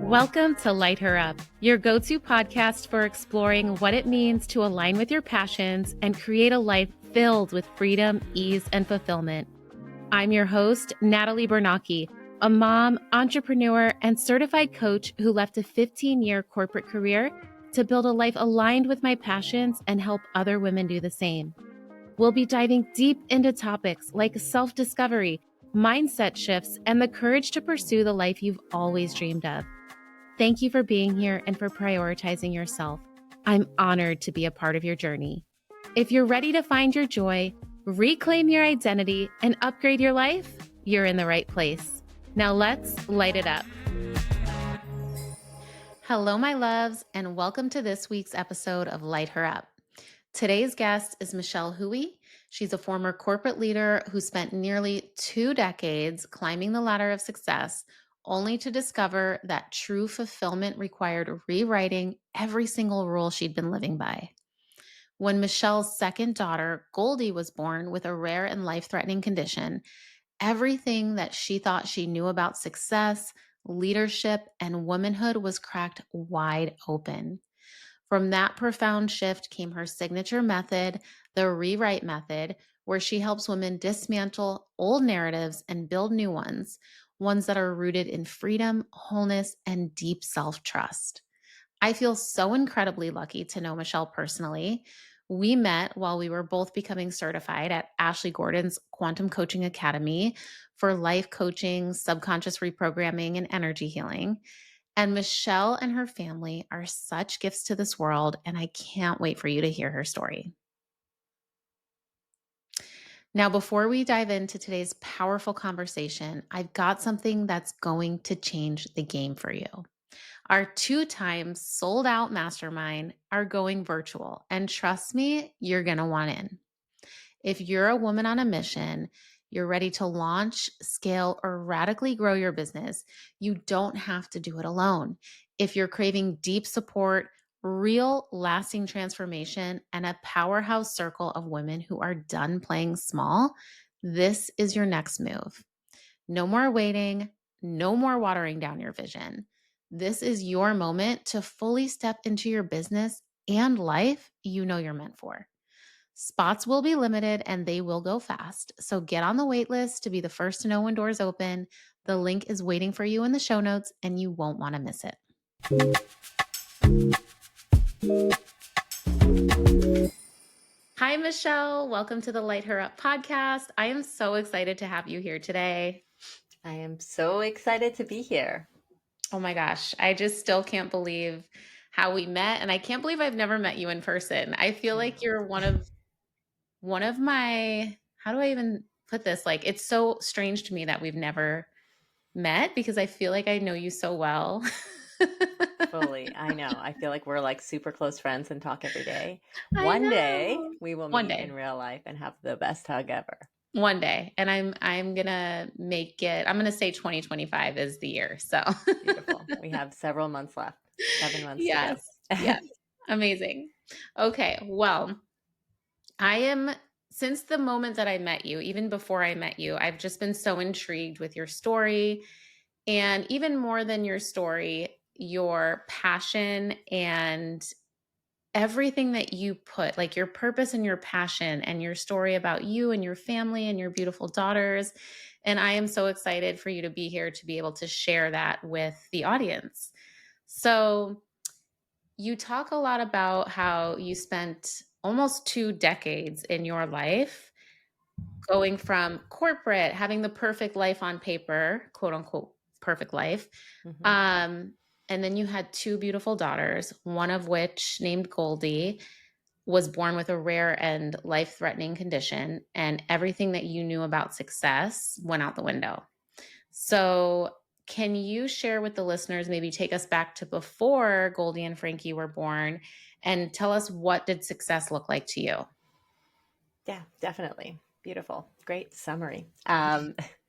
Welcome to Light Her Up, your go-to podcast for exploring what it means to align with your passions and create a life filled with freedom, ease, and fulfillment. I'm your host, Natalie Bernacchi, a mom, entrepreneur, and certified coach who left a 15-year corporate career to build a life aligned with my passions and help other women do the same. We'll be diving deep into topics like self-discovery, mindset shifts, and the courage to pursue the life you've always dreamed of. Thank you for being here and for prioritizing yourself. I'm honored to be a part of your journey. If you're ready to find your joy, reclaim your identity, and upgrade your life, you're in the right place. Now let's light it up. Hello, my loves, and welcome to this week's episode of Light Her Up. Today's guest is Michelle Hooey. She's a former corporate leader who spent nearly 2 decades climbing the ladder of success, only to discover that true fulfillment required rewriting every single rule she'd been living by. When Michelle's second daughter, Goldie, was born with a rare and life-threatening condition, everything that she thought she knew about success, leadership, and womanhood was cracked wide open. From that profound shift came her signature method, the Rewrite Method, where she helps women dismantle old narratives and build new ones that are rooted in freedom, wholeness, and deep self-trust. I feel so incredibly lucky to know Michelle personally. We met while we were both becoming certified at Ashley Gordon's Quantum Coaching Academy for life coaching, subconscious reprogramming, and energy healing. And Michelle and her family are such gifts to this world, and I can't wait for you to hear her story. Now, before we dive into today's powerful conversation, I've got something that's going to change the game for you. Our 2 times sold out mastermind are going virtual, and trust me, you're going to want in. If you're a woman on a mission, you're ready to launch, scale, or radically grow your business, you don't have to do it alone. If you're craving deep support, real lasting transformation, and a powerhouse circle of women who are done playing small, this is your next move. No more waiting, no more watering down your vision. This is your moment to fully step into your business and life you know you're meant for. Spots will be limited and they will go fast. So get on the wait list to be the first to know when doors open. The link is waiting for you in the show notes and you won't want to miss it. Hi, Michelle. Welcome to the Light Her Up podcast. I am so excited to have you here today. I am so excited to be here. Oh my gosh. I just still can't believe how we met. And I can't believe I've never met you in person. I feel like you're one of my, how do I even put this? Like, it's so strange to me that we've never met because I feel like I know you so well. Fully. I know. I feel like we're like super close friends and talk every day. I One know. day we will One meet day. in real life and have the best hug ever. One day. And I'm gonna make it, I'm gonna say 2025 is the year. So Beautiful. We have several months left. 7 months to go. Yes. Amazing. Okay. Well, since the moment that I met you, even before I met you, I've just been so intrigued with your story. And even more than your story, your passion and everything that you put, like your purpose and your passion and your story about you and your family and your beautiful daughters. And I am so excited for you to be here to be able to share that with the audience. So you talk a lot about how you spent almost 2 decades in your life going from corporate, having the perfect life on paper, quote unquote, perfect life. Mhm. And then you had 2 beautiful daughters, one of which, named Goldie, was born with a rare and life-threatening condition, and everything that you knew about success went out the window. So can you share with the listeners, maybe take us back to before Goldie and Frankie were born, and tell us, what did success look like to you? Yeah, definitely. Beautiful. Great summary.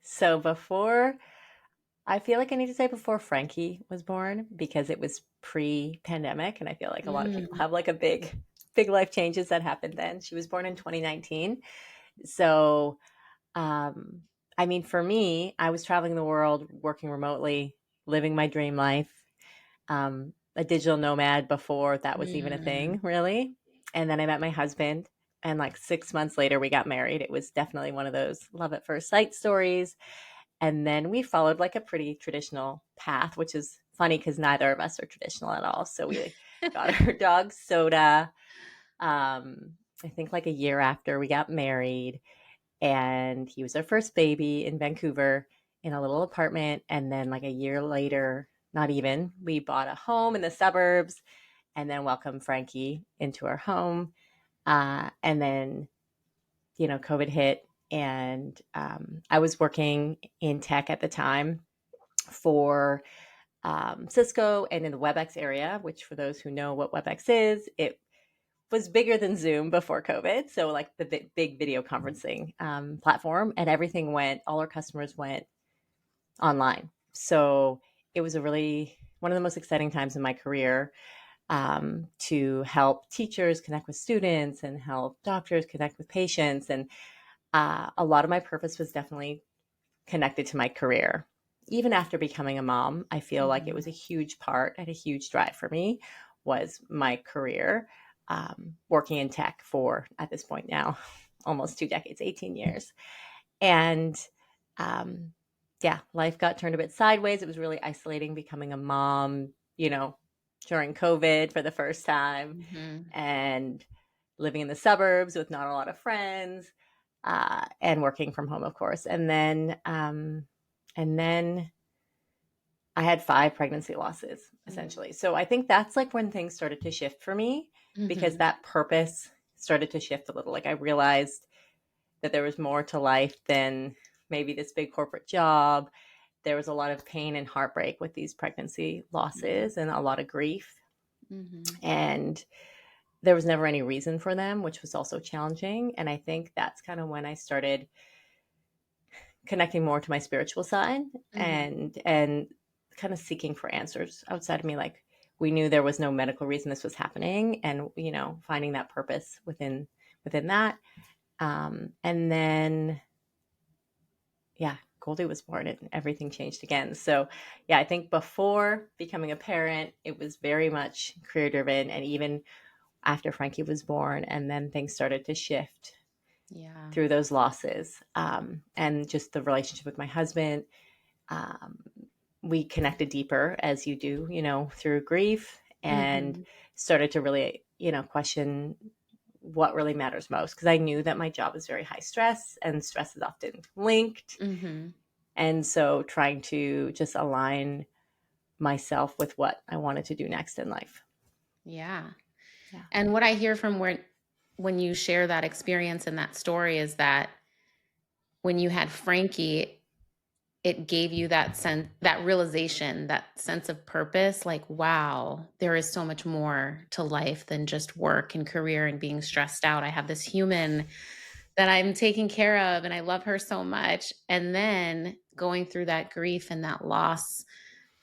So I feel like I need to say before Frankie was born because it was pre-pandemic. And I feel like a lot of people have like a big life changes that happened then. She was born in 2019. So I mean, for me, I was traveling the world, working remotely, living my dream life, a digital nomad before that was even a Mm. thing, really. And then I met my husband, and like 6 months later, we got married. It was definitely one of those love at first sight stories. And then we followed like a pretty traditional path, which is funny because neither of us are traditional at all. So we got our dog Soda. I think like a year after we got married, and he was our first baby in Vancouver in a little apartment. And then like a year later, not even, we bought a home in the suburbs and then welcomed Frankie into our home. And then, COVID hit, and I was working in tech at the time for Cisco and in the WebEx area, which for those who know what WebEx is, it was bigger than Zoom before COVID. So like the big video conferencing platform, and everything went, all our customers went online. So it was a really one of the most exciting times in my career, to help teachers connect with students and help doctors connect with patients. And a lot of my purpose was definitely connected to my career. Even after becoming a mom, I feel like it Mhm. was a huge part and a huge drive for me was my career, working in tech for, at this point now, almost 2 decades, 18 years. And um, yeah, life got turned a bit sideways. It was really isolating becoming a mom, during COVID for the first time, Mhm. and living in the suburbs with not a lot of friends, and working from home, of course. And then I had 5 pregnancy losses Mm. essentially. So I think that's like when things started to shift for me, because Mhm. that purpose started to shift a little. Like I realized that there was more to life than maybe this big corporate job. There was a lot of pain and heartbreak with these pregnancy Mhm. losses and a lot of grief. Mhm. And there was never any reason for them, which was also challenging. And I think that's kind of when I started connecting more to my spiritual side, Mhm. and kind of seeking for answers outside of me. Like we knew there was no medical reason this was happening, and finding that purpose within that. And then yeah, Goldie was born and everything changed again. So yeah, I think before becoming a parent, it was very much career driven, and even after Frankie was born, and then things started to shift Yeah. through those losses, and just the relationship with my husband. Um, we connected deeper, as you do, through grief, and Mhm. started to really, question what really matters most. Because I knew that my job was very high stress, and stress is often linked. Mhm. And so trying to just align myself with what I wanted to do next in life. Yeah. Yeah. And what I hear from when you share that experience and that story is that when you had Frankie, it gave you that sense, that realization, that sense of purpose, like, wow, there is so much more to life than just work and career and being stressed out. I have this human that I'm taking care of and I love her so much. And then going through that grief and that loss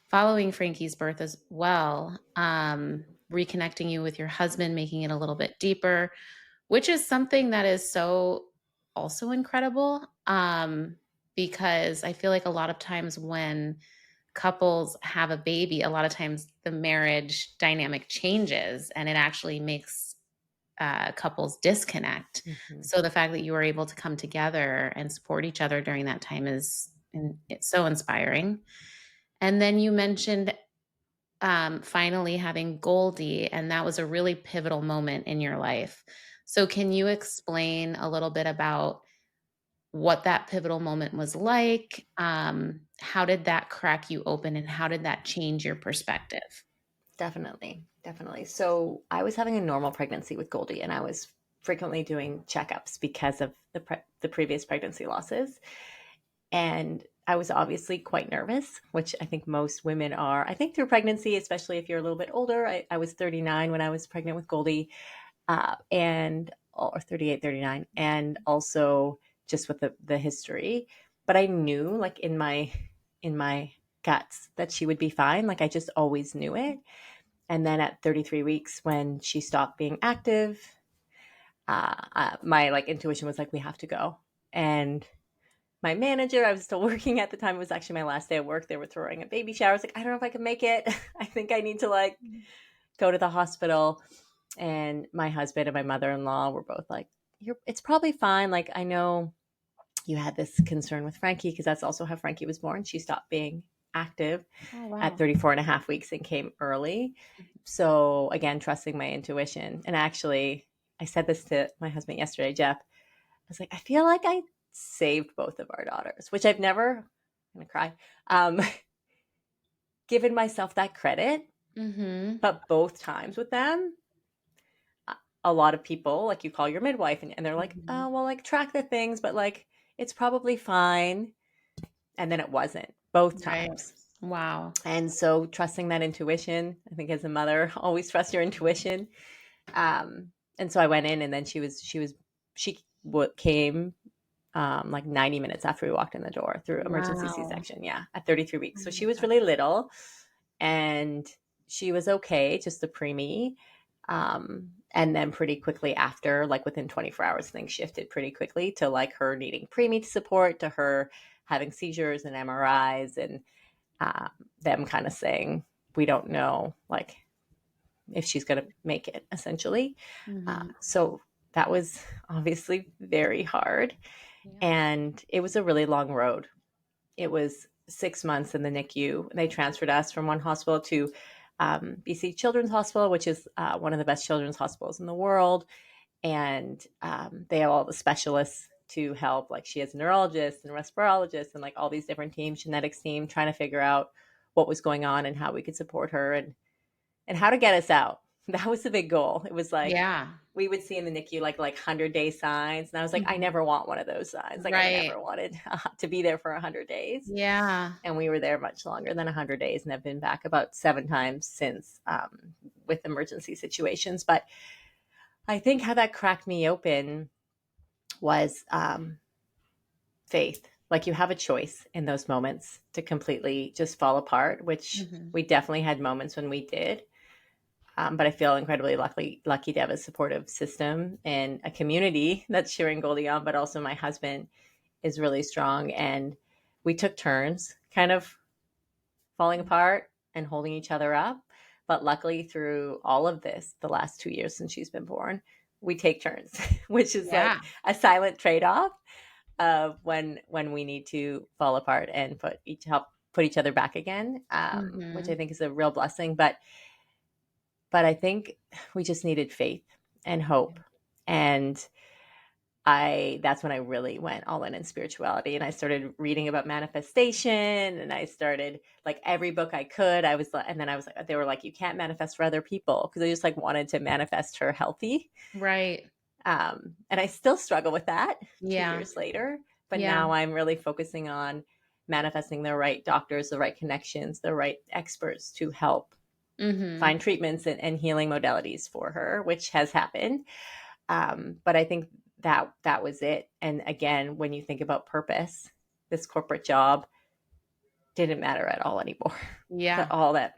following Frankie's birth as well, reconnecting you with your husband, making it a little bit deeper, which is something that is so also incredible, because I feel like a lot of times when couples have a baby, a lot of times the marriage dynamic changes and it actually makes couples disconnect. Mm-hmm. So the fact that you were able to come together and support each other during that time is it's so inspiring. And then you mentioned finally having Goldie, and that was a really pivotal moment in your life. So, can you explain a little bit about what that pivotal moment was like? How did that crack you open, and how did that change your perspective? Definitely, definitely. So I was having a normal pregnancy with Goldie, and I was frequently doing checkups because of the previous pregnancy losses. And I was obviously quite nervous, which I think most women are. I think through pregnancy, especially if you're a little bit older. I was 39 when I was pregnant with Goldie, and or 38, 39, and also just with the history. But I knew, like in my guts, that she would be fine. Like I just always knew it. And then at 33 weeks, when she stopped being active, my like intuition was like, we have to go. And my manager, I was still working at the time. It was actually my last day of work. They were throwing a baby shower. I was like, I don't know if I can make it. I think I need to like go to the hospital. And my husband and my mother-in-law were both like, it's probably fine. Like, I know you had this concern with Frankie because that's also how Frankie was born. She stopped being active Oh, at wow. 34 and a half weeks and came early. So again, trusting my intuition. And actually, I said this to my husband yesterday, Jeff. I was like, I feel like I saved both of our daughters, which I've never, I'm gonna cry, um, given myself that credit. Mm-hmm. But both times with them, a lot of people, like you call your midwife and they're like, Mm-hmm. oh, well, like track the things, but like it's probably fine. And then it wasn't both Right. times. Wow. And so trusting that intuition, I think as a mother, always trust your intuition. And so I went in and then she came like 90 minutes after we walked in the door through emergency Wow. C-section. Yeah, at 33 Oh weeks. So my she was God. really little and she was okay, just the preemie. And then pretty quickly after, like within 24 hours, things shifted pretty quickly to like her needing preemie support, to her having seizures and MRIs, and um, them kind of saying, we don't know, like if she's going to make it, essentially. Mm-hmm. So that was obviously very hard. Yeah. And it was a really long road. It was 6 months in the NICU. They transferred us from one hospital to BC Children's Hospital, which is one of the best children's hospitals in the world. And they have all the specialists to help. Like she has a neurologist and respirologist and like all these different teams, genetics team, trying to figure out what was going on and how we could support her and how to get us out. That was the big goal. It was like Yeah. we would see in the NICU like 100-day signs, and I was like, I Mhm. never want one of those signs. Like I Right. never wanted to be there for 100 days, Yeah. and we were there much longer than 100 days, and have been back about 7 times since with emergency situations. But I think how that cracked me open was faith. Like you have a choice in those moments to completely just fall apart, which Mm-hmm. we definitely had moments when we did. But I feel incredibly lucky to have a supportive system and a community that's cheering Goldie on, but also my husband is really strong. And we took turns kind of falling apart and holding each other up. But luckily, through all of this, the last 2 years since she's been born, we take turns, which is Yeah. like a silent trade off of when we need to fall apart and put each other back again, which Mm-hmm. I think is a real blessing. But I think we just needed faith and hope. And that's when I really went all in spirituality, and I started reading about manifestation, and I started like every book I could. And then I was like, they were like, you can't manifest for other people, because I just like wanted to manifest her healthy. Right. And I still struggle with that two Yeah. years later, but Yeah. now I'm really focusing on manifesting the right doctors, the right connections, the right experts to help Mm-hmm. find treatments and healing modalities for her, which has happened. But I think that was it. And again, when you think about purpose, this corporate job didn't matter at all anymore. Yeah. That all that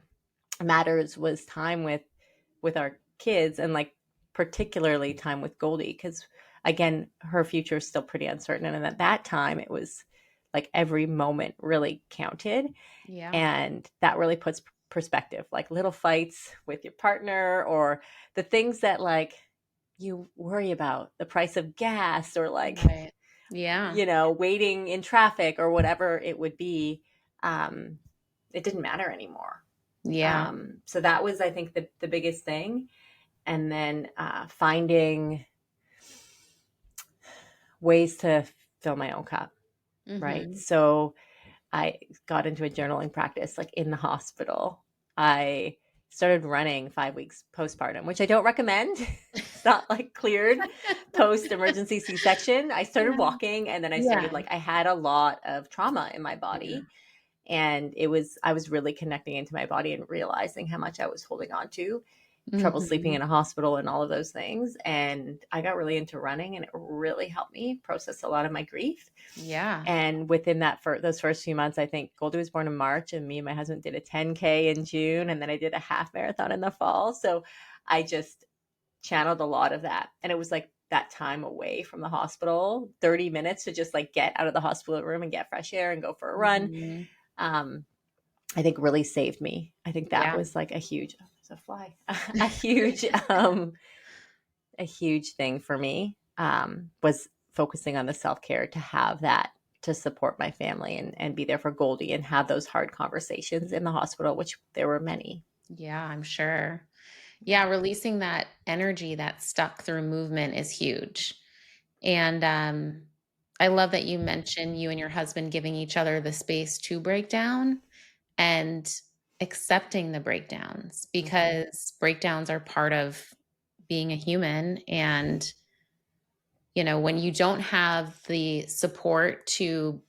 matters was time with our kids, and like particularly time with Goldie, because again, her future is still pretty uncertain. And at that time, it was like every moment really counted, Yeah. and that really puts perspective. Like little fights with your partner, or the things that like you worry about, the price of gas, or like Right. Yeah. waiting in traffic or whatever it would be. um it didn't matter anymore. Yeah. So that was, I think, the biggest thing. And then finding ways to fill my own cup, right? Mm-hmm. So I got into a journaling practice like in the hospital. I started running 5 weeks postpartum, which I don't recommend. It's not like cleared post emergency C-section. I started Yeah. walking, and then I started Yeah. like, I had a lot of trauma in my Yeah. body, and I was really connecting into my body and realizing how much I was holding on to, trouble sleeping Mm-hmm. in a hospital and all of those things. And I got really into running, and it really helped me process a lot of my grief. Yeah. And within that, for those first few months, I think Goldie was born in March, and me and my husband did a 10K in June, and then I did a half marathon in the fall. So I just channeled a lot of that. And it was like that time away from the hospital, 30 minutes to just like get out of the hospital room and get fresh air and go for a run, Mhm. um, I think really saved me. I think that Yeah. was like a huge, oh, there's a fly, a huge thing for me, was focusing on the self-care to have that to support my family and be there for Goldie and have those hard conversations in the hospital, which there were many. Yeah, I'm sure. Yeah. Yeah, releasing that energy that's stuck through movement is huge. And I love that you mentioned you and your husband giving each other the space to break down and accepting the breakdowns, Mm-hmm. because breakdowns are part of being a human. And, you know, when you don't have the support to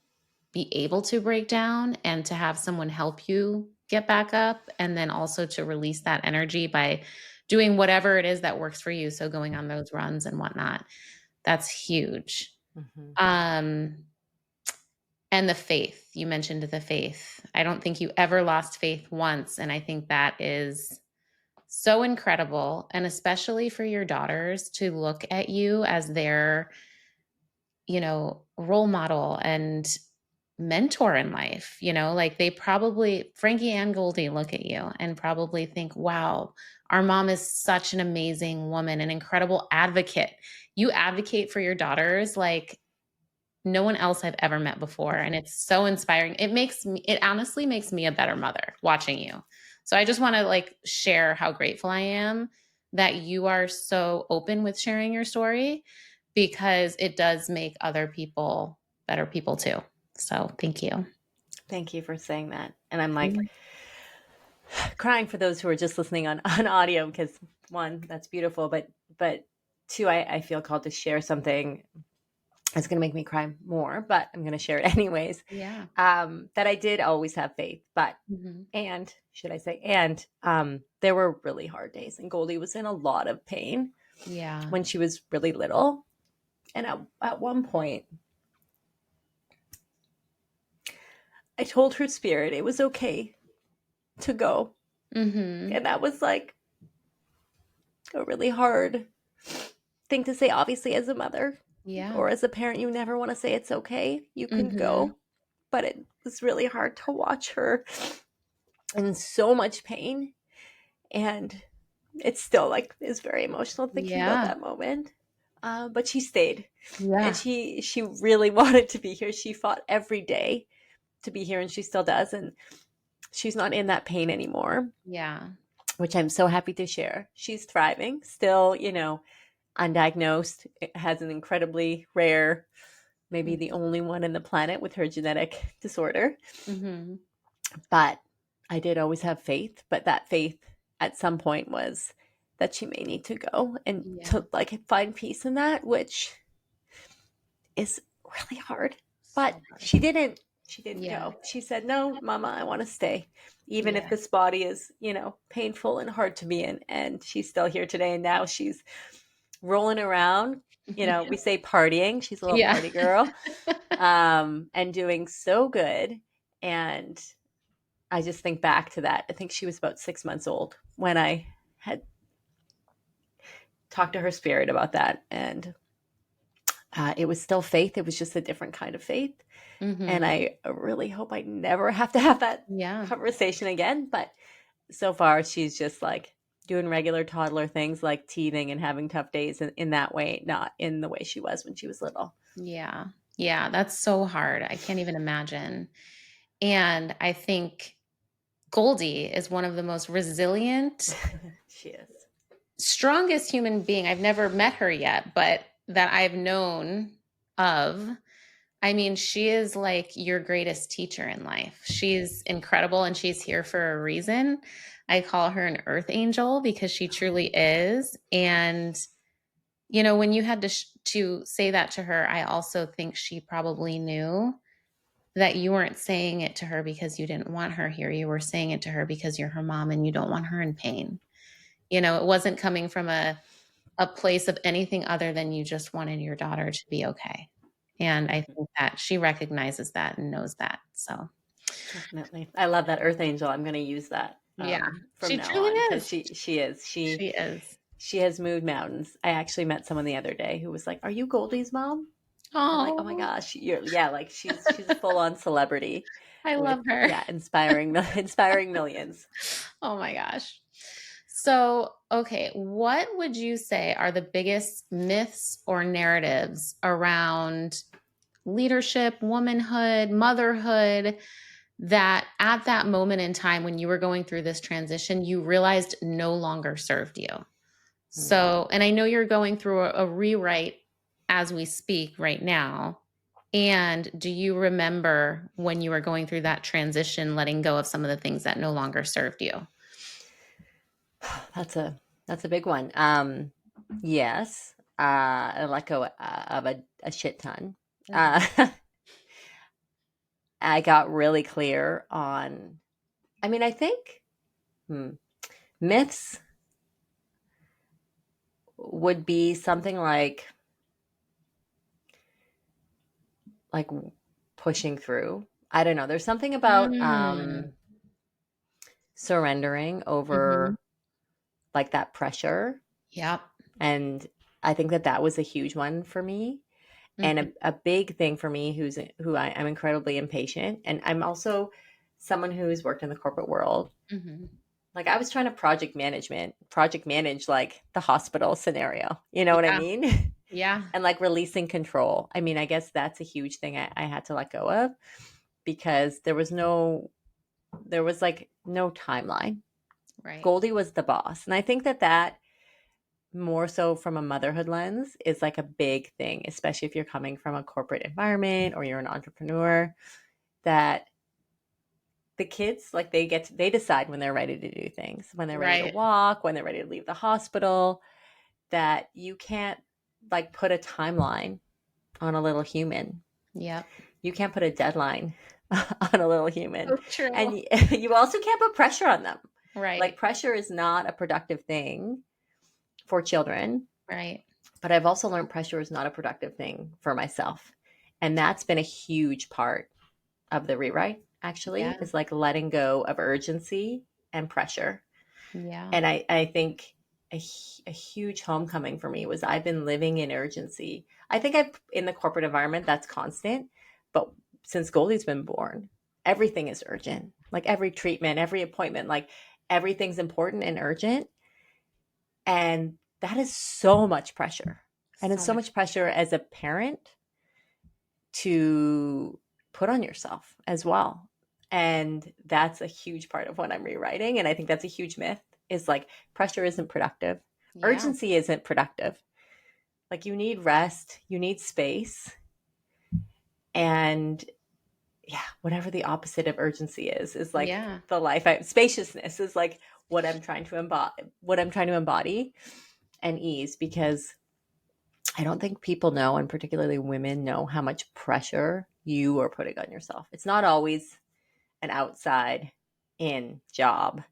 be able to break down and to have someone help you get back up, and then also to release that energy by doing whatever it is that works for you. So going on those runs and whatnot, that's huge. Mm-hmm. Um, and the faith, you mentioned the faith. I don't think you ever lost faith once. And I think that is so incredible. And especially for your daughters to look at you as their, you know, role model and mentor in life. You know, like they probably, Frankie and Goldie look at you and probably think, wow, our mom is such an amazing woman, an incredible advocate. You advocate for your daughters like no one else I've ever met before. And it's so inspiring. It honestly makes me a better mother watching you. So I just want to like share how grateful I am that you are so open with sharing your story, because it does make other people better people too. So thank you. Thank you for saying that. And I'm like Mhm. crying for those who are just listening on audio because one, that's beautiful, but two, I feel called to share something that's going to make me cry more, but I'm going to share it anyways. Yeah. That I did always have faith, but Hmm. and should I say, and there were really hard days, and Goldie was in a lot of pain Yeah. when she was really little. And at one point, I told her spirit it was okay to go. Hmm. And that was like a really hard thing to say, obviously, as a mother Yeah. or as a parent. You never want to say it's okay. You can Hmm. go. But it was really hard to watch her in so much pain. And it's still like is very emotional thinking about Yeah. that moment. But she stayed, and Yeah. she really wanted to be here. She fought every day to be here, and she still does. And she's not in that pain anymore, Yeah. which I'm so happy to share. She's thriving, still, undiagnosed. It has an incredibly rare, maybe the only one in the planet with her genetic disorder. Hmm. But I did always have faith, but that faith at some point was that she may need to go and Yeah. to like find peace in that, which is really hard. But So hard. she didn't Yeah. go. She said, "No, mama, I want to stay. Even if Yeah. this body is, painful and hard to be in." And she's still here today, and now she's rolling around, we say partying. She's a little Yeah. party girl. And doing so good. And I just think back to that. I think she was about 6 months old when I had talked to her spirit about that. And it was still faith. It was just a different kind of faith. And Hmm. I really hope I never have to have that Yeah. conversation again. But so far, she's just like doing regular toddler things like teething and having tough days in that way, not in the way she was when she was little. Yeah. Yeah. That's so hard. I can't even imagine. And I think Goldie is one of the most resilient, She is. strongest human being. I've never met her yet, but that I've known of. I mean, she is like your greatest teacher in life. She's incredible and she's here for a reason. I call her an earth angel because she truly is. And you know, when you had to say that to her, I also think she probably knew that you weren't saying it to her because you didn't want her here. You were saying it to her because you're her mom and you don't want her in pain. You know, it wasn't coming from a place of anything other than you just wanted your daughter to be okay. And I think that she recognizes that and knows that. So, Definitely. I love that earth angel. I'm going to use that yeah, from she now truly on because is. she is. She She is. She has moved mountains. I actually met someone the other day who was like, "Are you Goldie's mom?" I'm like, "Oh my Oh, gosh, you're yeah." Like she's a full on celebrity I with love her. yeah, inspiring inspiring millions. Oh my gosh. So, okay, what would you say are the biggest myths or narratives around leadership, womanhood, motherhood that at that moment in time when you were going through this transition, you realized no longer served you? Hmm. So, and I know you're going through a rewrite as we speak right now. And do you remember when you were going through that transition, letting go of some of the things that no longer served you? That's a big one. Yes, I let go of a shit ton. Mhm. Uh, I got really clear on. I mean, I think hmm, myths would be something like pushing through. I don't know. There's something about Mm. surrendering Hmm. over like that pressure, Yep. and I think that that was a huge one for me. And Hmm. a big thing for me I'm incredibly impatient, and I'm also someone who's worked in the corporate world. Hmm. Like I was trying to project manage like the hospital scenario, you know what I Yeah. mean? Yeah. And like releasing control. I mean, I guess that's a huge thing I had to let go of because there was like no timeline. Right. Goldie was the boss. And I think that that more so from a motherhood lens is like a big thing, especially if you're coming from a corporate environment or you're an entrepreneur, that the kids like they decide when they're ready to do things, when they're ready to Right. walk, when they're ready to leave the hospital, that you can't like put a timeline on a little human. Yep. You can't put a deadline on a little human. So true. And you also can't put pressure on them. Like Right. pressure is not a productive thing for children, Right. but I've also learned pressure is not a productive thing for myself. And that's been a huge part of the rewrite, actually, Yeah. is like letting go of urgency and pressure. Yeah. And I think a huge homecoming for me was I've been living in urgency. I think I've in the corporate environment that's constant, but since Goldie's been born, everything is urgent. Like every treatment, every appointment, like everything's important and urgent. And that is so much pressure. And it's So so much. much pressure as a parent to put on yourself as well. And that's a huge part of what I'm rewriting. And I think that's a huge myth is like pressure isn't productive. Yeah. Urgency isn't productive. Like you need rest, you need space. And yeah, whatever the opposite of urgency is like Yeah. the spaciousness is like what I'm trying to embody and ease because I don't think people know, and particularly women know how much pressure you are putting on yourself. It's not always an outside in job.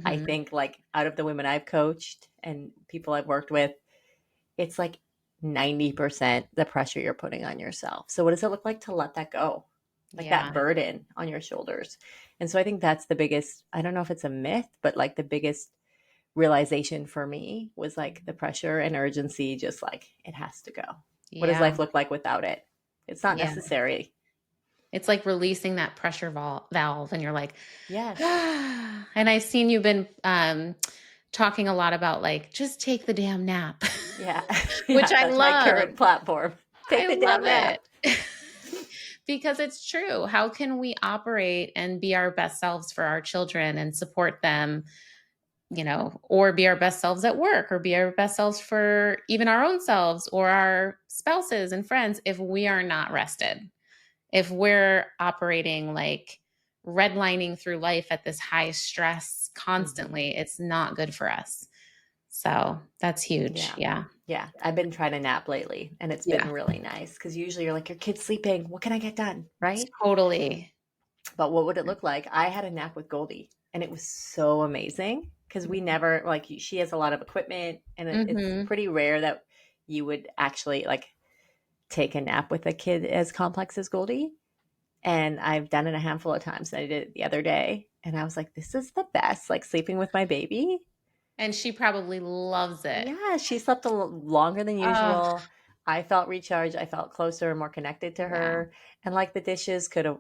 I Hmm. think like out of the women I've coached and people I've worked with, it's like 90% the pressure you're putting on yourself. So what does it look like to let that go? Like that Yeah. burden on your shoulders. And so I think that's the biggest, I don't know if it's a myth, but like the biggest realization for me was like the pressure and urgency, just like it has to go. What does Yeah. life look like without it? It's not Yeah. necessary. It's like releasing that pressure valve, and you're like, Yes. ah. And I've seen you've been talking a lot about like, just take the damn nap, Yeah. which Yeah. I That's my love. current platform. Take I the love damn it. nap. Because it's true. How can we operate and be our best selves for our children and support them, or be our best selves at work or be our best selves for even our own selves or our spouses and friends if we are not rested? If we're operating like redlining through life at this high stress Hmm. constantly, it's not good for us. So that's huge. Yeah. Yeah. Yeah. I've been trying to nap lately and it's been Yeah. really nice because usually you're like, your kid's sleeping. What can I get done? Right. Totally. But what would it look like? I had a nap with Goldie and it was so amazing because we never, like, she has a lot of equipment and it's Mm-hmm. pretty rare that you would actually like take a nap with a kid as complex as Goldie. And I've done it a handful of times. And I did it the other day and I was like, this is the best, like sleeping with my baby. And she probably loves it. Yeah, she slept longer than Oh, usual. I felt recharged. I felt closer and more connected to yeah. her. And like the dishes could have,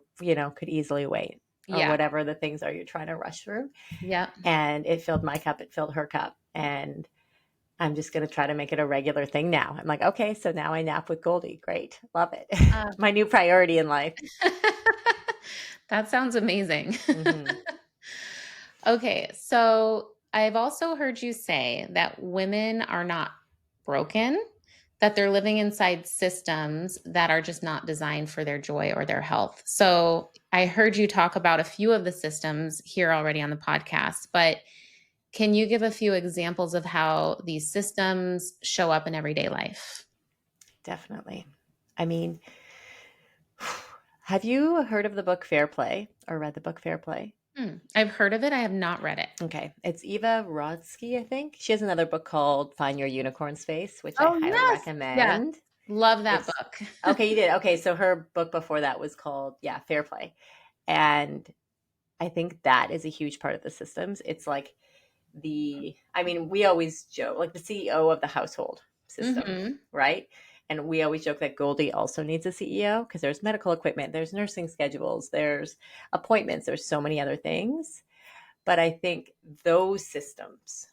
could easily wait, or Yeah. whatever the things are you're trying to rush through. Yep. And it filled my cup, it filled her cup. And I'm just going to try to make it a regular thing now. I'm like, okay, so now I nap with Goldie. Great. Love it. Uh, My new priority in life. that sounds amazing. Hmm. Okay, so I've also heard you say that women are not broken, that they're living inside systems that are just not designed for their joy or their health. So I heard you talk about a few of the systems here already on the podcast, but can you give a few examples of how these systems show up in everyday life? Definitely. I mean, have you heard of the book Fair Play or read the book Fair Play? I've heard of it. I have not read it. Okay. It's Eva Rodsky, I think. She has another book called Find Your Unicorn Space, which I Oh, highly yes. Yeah. recommend. Love that It's book. okay, you did. Okay, so her book before that was called, yeah, Fair Play. And I think that is a huge part of the systems. It's like I mean, we always joke, like the CEO of the household system, Hmm. right? And we always joke that Goldie also needs a CEO because there's medical equipment, there's nursing schedules, there's appointments, there's so many other things. But I think those systems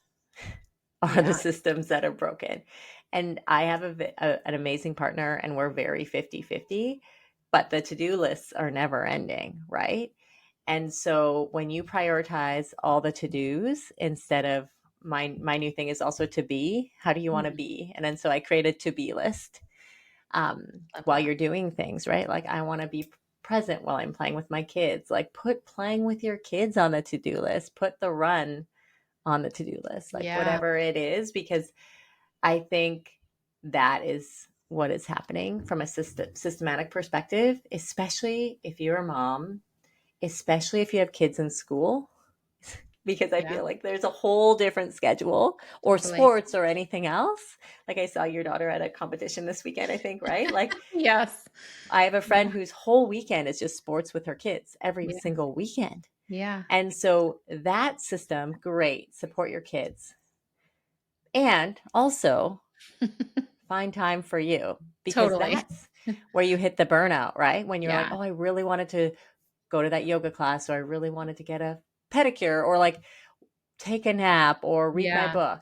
are the Yeah. systems that are broken. And I have an amazing partner, and we're very 50-50, but the to-do lists are never ending, right? And so when you prioritize all the to-dos instead of my new thing is also to be, how do you want to Mhm. be? And then so I create a to-be list Love while that. you're doing things, right? Like I want to be present while I'm playing with my kids. Like put playing with your kids on the to-do list, put the run on the to-do list, like Yeah. whatever it is, because I think that is what is happening from a systematic perspective, especially if you're a mom, especially if you have kids in school, because I Yeah. feel like there's a whole different schedule, or Totally. sports or anything else. Like I saw your daughter at a competition this weekend, I think, right? Like Yes. I have a friend Yeah. whose whole weekend is just sports with her kids every Yeah. single weekend. Yeah. And so that system, great, support your kids. And also find time for you, because Totally. that's where you hit the burnout, right? When you're like, Yeah. oh, I really wanted to go to that yoga class, or I really wanted to get a pedicure, or like take a nap or read my Yeah. book,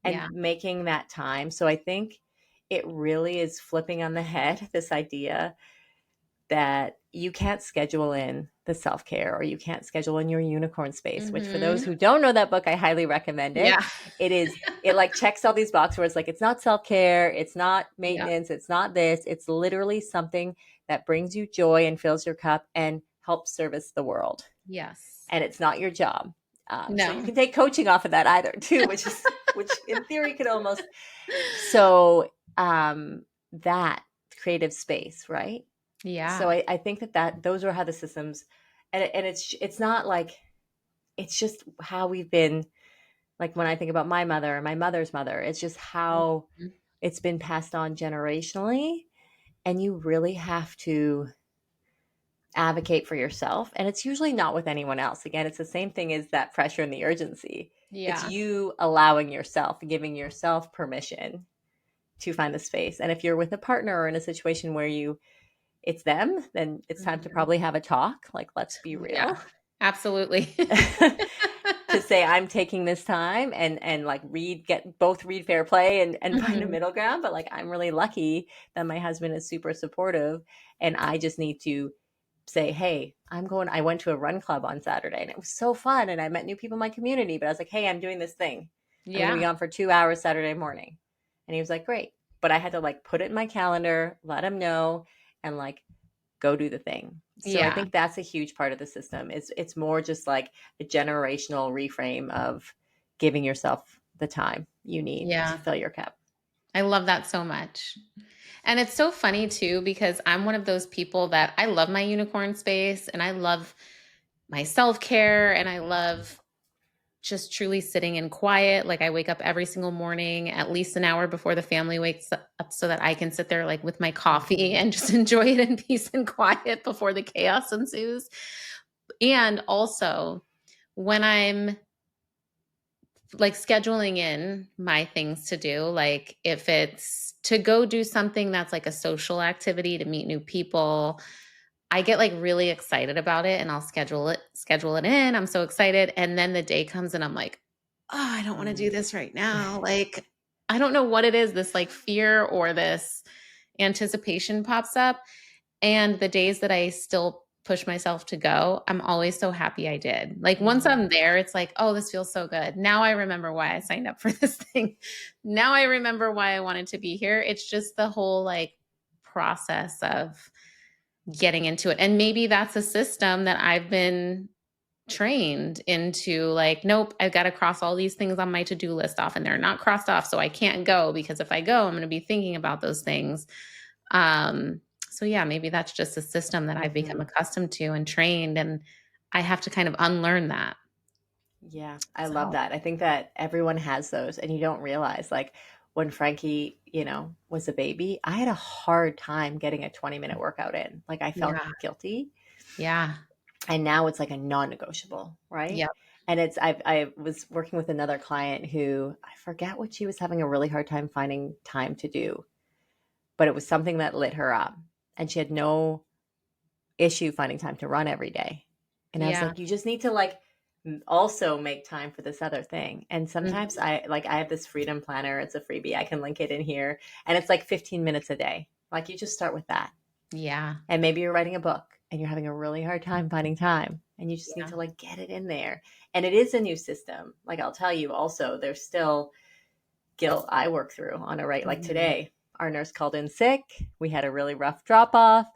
and Yeah. making that time. So I think it really is flipping on the head this idea that you can't schedule in the self care, or you can't schedule in your unicorn space, which for those Hmm. who don't know that book, I highly recommend it. Yeah. It like checks all these boxes where it's like, it's not self care, it's not Yep. maintenance, it's not this. It's literally something that brings you joy and fills your cup and helps service the world. Yes. And it's not your job. So you No. can take coaching off of that either too, which in theory could almost, so that creative space, right? So Yeah. I think that those are how the systems, and it's not like, it's just how we've been, like when I think about my mother and my mother's mother, it's just how Mhm. it's been passed on generationally. And you really have to advocate for yourself, and it's usually not with anyone else. Again, it's the same thing as that pressure and the urgency. It's Yeah. you allowing yourself, giving yourself permission to find the space. And if you're with a partner or in a situation where it's them, then it's time to Mhm. probably have a talk. Like, let's be Yeah. real. Absolutely. To say I'm taking this time and like get both read Fair Play and find a Mhm. middle ground. But like I'm really lucky that my husband is super supportive, and I just need to say, hey, I went to a run club on Saturday and it was so fun, and I met new people in my community. But I was like, hey, I'm doing this thing. I'm gonna be Yeah. gone for 2 hours Saturday morning. And he was like, great. But I had to like put it in my calendar, let him know, and like go do the thing. So I Yeah. think that's a huge part of the system. It's more just like a generational reframe of giving yourself the time you need to Yeah. fill your cup. I love that so much. And it's so funny too, because I'm one of those people that I love my unicorn space and I love my self care and I love just truly sitting in quiet. Like I wake up every single morning at least an hour before the family wakes up so that I can sit there like with my coffee Mm-hmm. and just enjoy it in peace and quiet before the chaos ensues. And also when I'm like scheduling in my things to do. Like if it's to go do something that's like a social activity to meet new people, I get like really excited about it and I'll schedule it in. I'm so excited. And then the day comes and I'm like, oh, I don't want to do Mm. this right now. Like, I don't know what it is. This like fear or this anticipation pops up. And the days that I still push myself to go, I'm always so happy I did. Like once Mhm. I'm there, it's like, oh, this feels so good. Now I remember why I signed up for this thing. Now I remember why I wanted to be here. It's just the whole like process of getting into it. And maybe that's a system that I've been trained into like, nope, I've got to cross all these things on my to-do list off and they're not crossed off. So I can't go because if I go, I'm going to be thinking about those things. So yeah, maybe that's just a system that I've become Mhm. accustomed to and trained, and I have to kind of unlearn that. Yeah, I love So that. I think that everyone has those and you don't realize like when Frankie, was a baby, I had a hard time getting a 20-minute workout in. Like I felt yeah, guilty. yeah, And now it's like a non-negotiable, right? yep, And I was working with another client who I forget what she was having a really hard time finding time to do, but it was something that lit her up. And she had no issue finding time to run every day. And I was yeah, like, you just need to like also make time for this other thing. And sometimes mhm, I have this freedom planner. It's a freebie. I can link it in here. And it's like 15 minutes a day. Like you just start with that. yeah, And maybe you're writing a book and you're having a really hard time finding time and you just need yeah, to like get it in there. And it is a new system. Like I'll tell you also, there's still guilt I work through on a right. Like mhm, today, our nurse called in sick. We had a really rough drop off.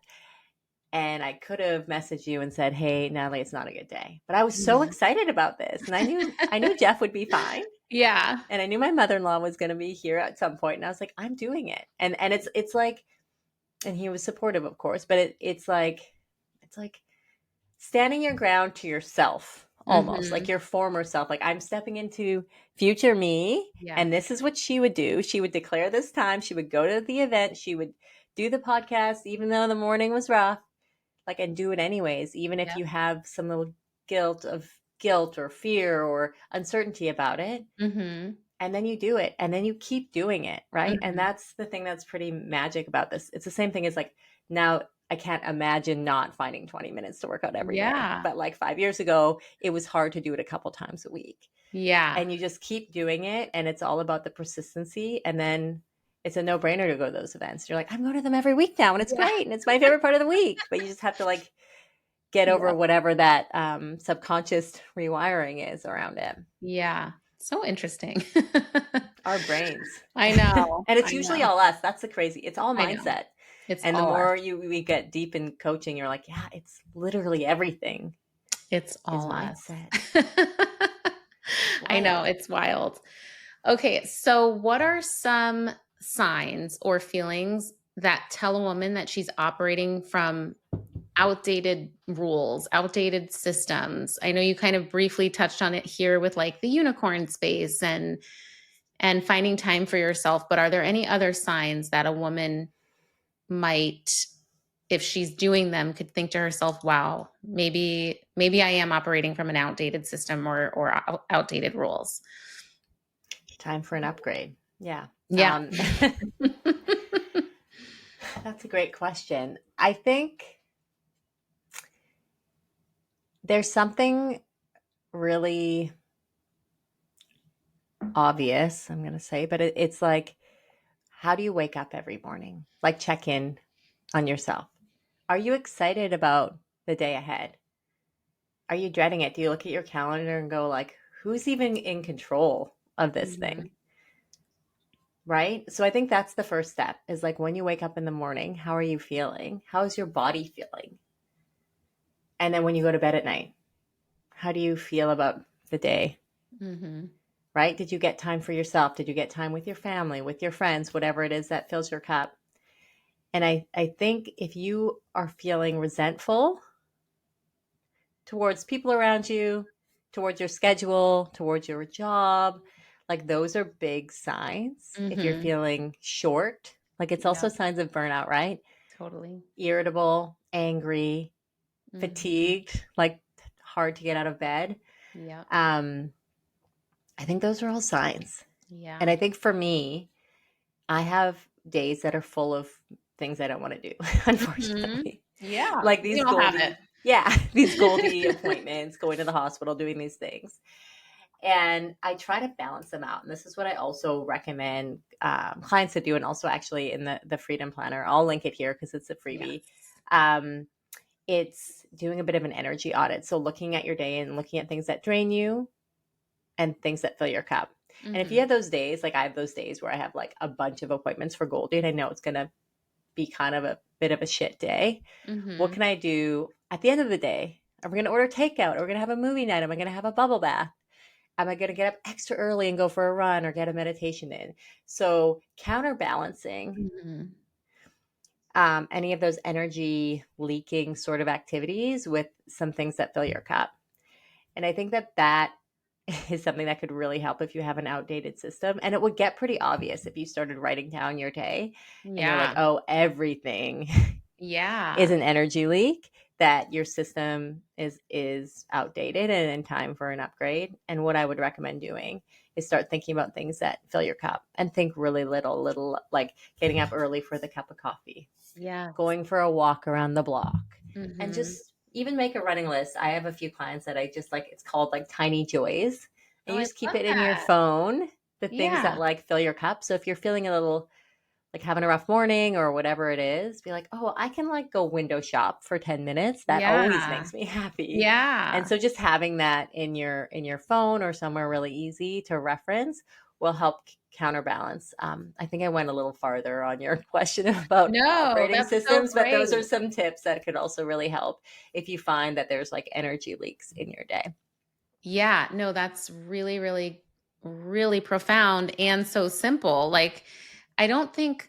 And I could have messaged you and said, "Hey, Natalie, it's not a good day." But I was so mhm. excited about this, and I knew Jeff would be fine, Yeah, and I knew my mother-in-law was going to be here at some point, and I was like, "I'm doing it." And it's like, and he was supportive, of course, but it's like standing your ground to yourself, almost like mhm, your former self. Like I'm stepping into future me, and yes, this is what she would do. She would declare this time. She would go to the event. She would do the podcast, even though the morning was rough, like, and do it anyways, even if yep, you have some little guilt or fear or uncertainty about it. mhm, And then you do it and then you keep doing it. Right. And mhm, that's the thing that's pretty magic about this. It's the same thing as like now I can't imagine not finding 20 minutes to work out every day. yeah, But like 5 years ago, it was hard to do it a couple times a week. yeah, And you just keep doing it. And it's all about the persistency. And then it's a no brainer to go to those events. You're like, I'm going to them every week now. And it's yeah, great. And it's my favorite part of the week. But you just have to like get over yep, whatever that subconscious rewiring is around it. yeah. So interesting. Our brains. I And know, it's I usually know, all us. That's the crazy. It's all I know. mindset. It's And the all us. more we get deep in coaching, you're like, yeah, it's literally everything It's is all us. mindset. It's I know, wild. it's wild. Okay, so what are some signs or feelings that tell a woman that she's operating from outdated rules, outdated systems? I know you kind of briefly touched on it here with like the unicorn space and finding time for yourself, but are there any other signs that a woman might, if she's doing them, could think to herself, wow, maybe I am operating from an outdated system or outdated rules? Time for an upgrade. Yeah. Yeah. That's a great question. I think there's something really obvious, I'm going to say, but it's like, how do you wake up every morning? Like, check in on yourself. Are you excited about the day ahead? Are you dreading it? Do you look at your calendar and go like, who's even in control of this thing? Mhm. Right? So I think that's the first step is like when you wake up in the morning, how are you feeling? How is your body feeling? And then when you go to bed at night, how do you feel about the day? Mhm. Right? Did you get time for yourself? Did you get time with your family, with your friends, whatever it is that fills your cup? And I think if you are feeling resentful towards people around you, towards your schedule, towards your job, like those are big signs. If you're Mhm. feeling short, like it's Yeah, also signs of burnout, right? totally. Irritable, angry, Mhm. fatigued, like hard to get out of bed. Yep. Um, I think those are all signs. And Yeah. I think for me, I have days that are full of things I don't want to do, Hmm. unfortunately. Yeah. Like We these all have it. Goldie, yeah, these Goldie appointments, going to the hospital, doing these things. And I try to balance them out. And this is what I also recommend clients to do. And also, actually, in the Freedom Planner, I'll link it here because it's a freebie. Yes. Um, it's doing a bit of an energy audit. So, looking at your day and looking at things that drain you and things that fill your cup. And if you Hmm. have those days, like I have those days where I have like a bunch of appointments for Goldie, and I know it's going to be kind of a bit of a shit day, what Hmm. can I do at the end of the day? Are we going to order takeout? Are we going to have a movie night? Am I going to have a bubble bath? Am I going to get up extra early and go for a run or get a meditation in? So, counterbalancing Hmm. any of those energy leaking sort of activities with some things that fill your cup. And I think that that is something that could really help if you have an outdated system. And it would get pretty obvious if you started writing down your day and you're like, Yeah. oh, everything is Yeah. an energy leak, that your system is outdated and in time for an upgrade. And what I would recommend doing is start thinking about things that fill your cup and think really little, like getting up early for the cup of coffee, Yes. going for a walk around the block, and Hmm. just even make a running list. I have a few clients that I just like, it's called like tiny joys. And Oh, you I just keep love it in your that. phone, the things that Yeah. like fill your cup. So if you're feeling a little like having a rough morning or whatever it is, be like, oh, I can like go window shop for 10 minutes. That always Yeah. makes me happy. And Yeah. so just having that in your phone or somewhere really easy to reference will help counterbalance. I think I went a little farther on your question about No, operating that's so systems, but those are great. some tips that could also really help if you find that there's like energy leaks in your day. Yeah, no, that's really, really, really profound and so simple. Like, I don't think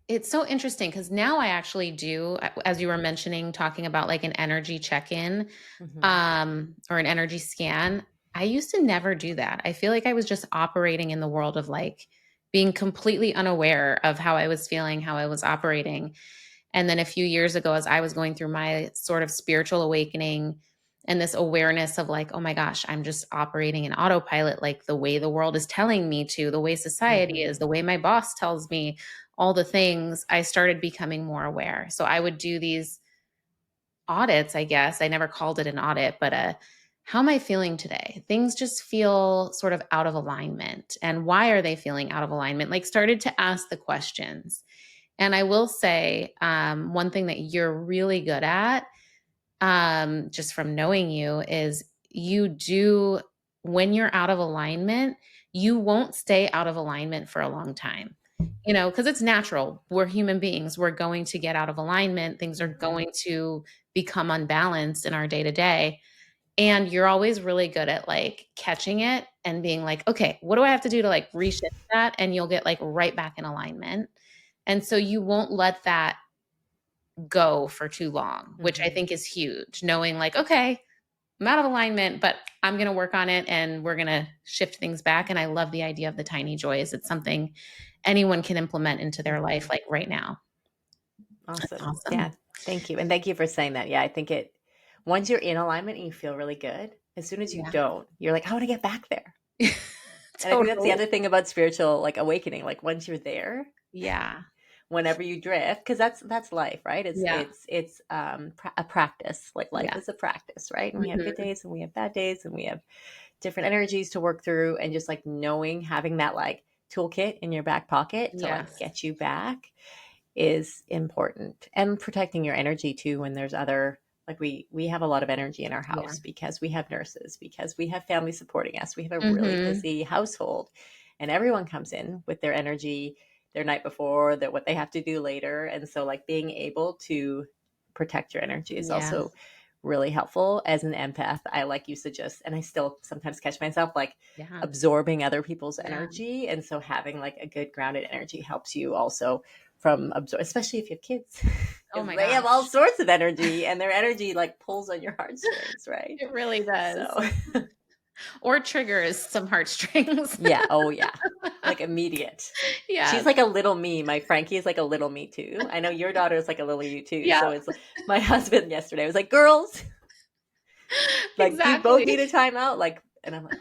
it's so interesting because now I actually do, as you were mentioning, talking about like an energy check in Hmm. or an energy scan. I used to never do that. I feel like I was just operating in the world of like being completely unaware of how I was feeling, how I was operating. And then a few years ago, as I was going through my sort of spiritual awakening and this awareness of like, oh my gosh, I'm just operating in autopilot, like the way the world is telling me to, the way society is, Hmm. the way my boss tells me, all the things, I started becoming more aware. So I would do these audits, I guess. I never called it an audit, but how am I feeling today? Things just feel sort of out of alignment. And why are they feeling out of alignment? Like, started to ask the questions. And I will say, one thing that you're really good at, just from knowing you, is you do, when you're out of alignment, you won't stay out of alignment for a long time. Because it's natural. We're human beings. We're going to get out of alignment. Things are Hmm. going to become unbalanced in our day to day. And you're always really good at like catching it and being like, okay, what do I have to do to like reshift that? And you'll get like right back in alignment. And so you won't let that go for too long, which I Hmm. think is huge. Knowing like, okay, I'm out of alignment, but I'm going to work on it and we're going to shift things back. And I love the idea of the tiny joys. It's something anyone can implement into their life Hmm. like right now. That's Awesome. Yeah. awesome. Thank you. And thank you for saying that. Yeah. I think once you're in alignment and you feel really good, as soon as you Yeah. don't, you're like, I want to get back there. And I think that's the Totally. other thing about spiritual like awakening. Like once you're there, Yeah. whenever you drift, because that's life, right? It's Yeah. it's it's a practice. Like life Yeah. is a practice, right? And we have good Mhm. days and we have bad days and we have different energies to work through, and just like knowing, having that like toolkit in your back pocket to like Yes. get you back is important. And protecting your energy too when there's other, like we have a lot of energy in our Yeah. house because we have nurses, because we have family supporting us, we have a really Mhm. busy household, and everyone comes in with their energy their night before, that what they have to do later. And so like being able to protect your energy is Yeah. also really helpful. As an empath, I like used to just, and I still sometimes catch myself like Yeah. absorbing other people's Yeah. energy. And so having like a good grounded energy helps you also from absorb, especially if you have kids, Oh because my they have all gosh. sorts of energy and their energy like pulls on your heartstrings, right? It really does. So Or triggers some heartstrings. yeah, oh yeah, like immediate. She's Yes. like a little me. My Frankie is like a little me too. I know your daughter is like a little you too. Yeah, So it's like my husband yesterday was like, girls, like, do you both need exactly. a timeout? Like, and I'm like,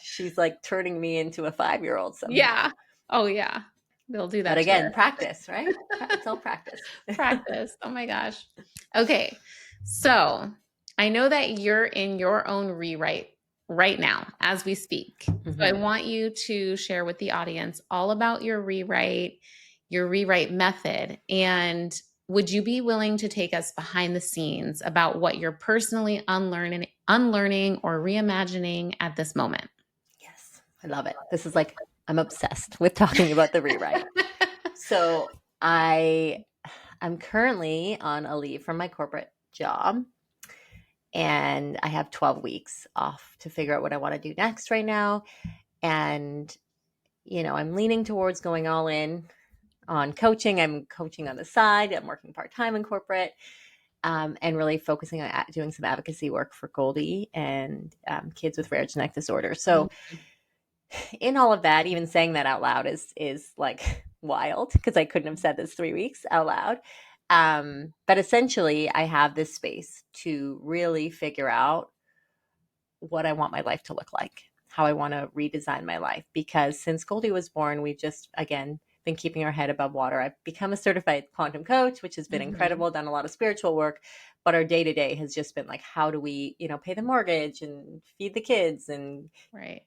she's like turning me into a 5-year-old somehow. Yeah. Oh, yeah. They'll do But that to again, you. practice, right? It's all practice. Practice. Oh my gosh. Okay. So I know that you're in your own rewrite right now as we speak. So I Hmm. want you to share with the audience all about your rewrite method. And would you be willing to take us behind the scenes about what you're personally unlearning or reimagining at this moment? Yes, I love it. This is like, I'm obsessed with talking about the rewrite. So I I'm currently on a leave from my corporate job, and I have 12 weeks off to figure out what I want to do next right now. And, I'm leaning towards going all in on coaching. I'm coaching on the side. I'm working part time in corporate, and really focusing on doing some advocacy work for Goldie and kids with rare genetic disorders. So, in all of that, even saying that out loud is like wild, because I couldn't have said this 3 weeks out loud. But essentially, I have this space to really figure out what I want my life to look like, how I want to redesign my life. Because since Goldie was born, we've just, again, been keeping our head above water. I've become a certified quantum coach, which has been Mhm. incredible, done a lot of spiritual work. But our day to day has just been like, how do we, pay the mortgage and feed the kids and Right.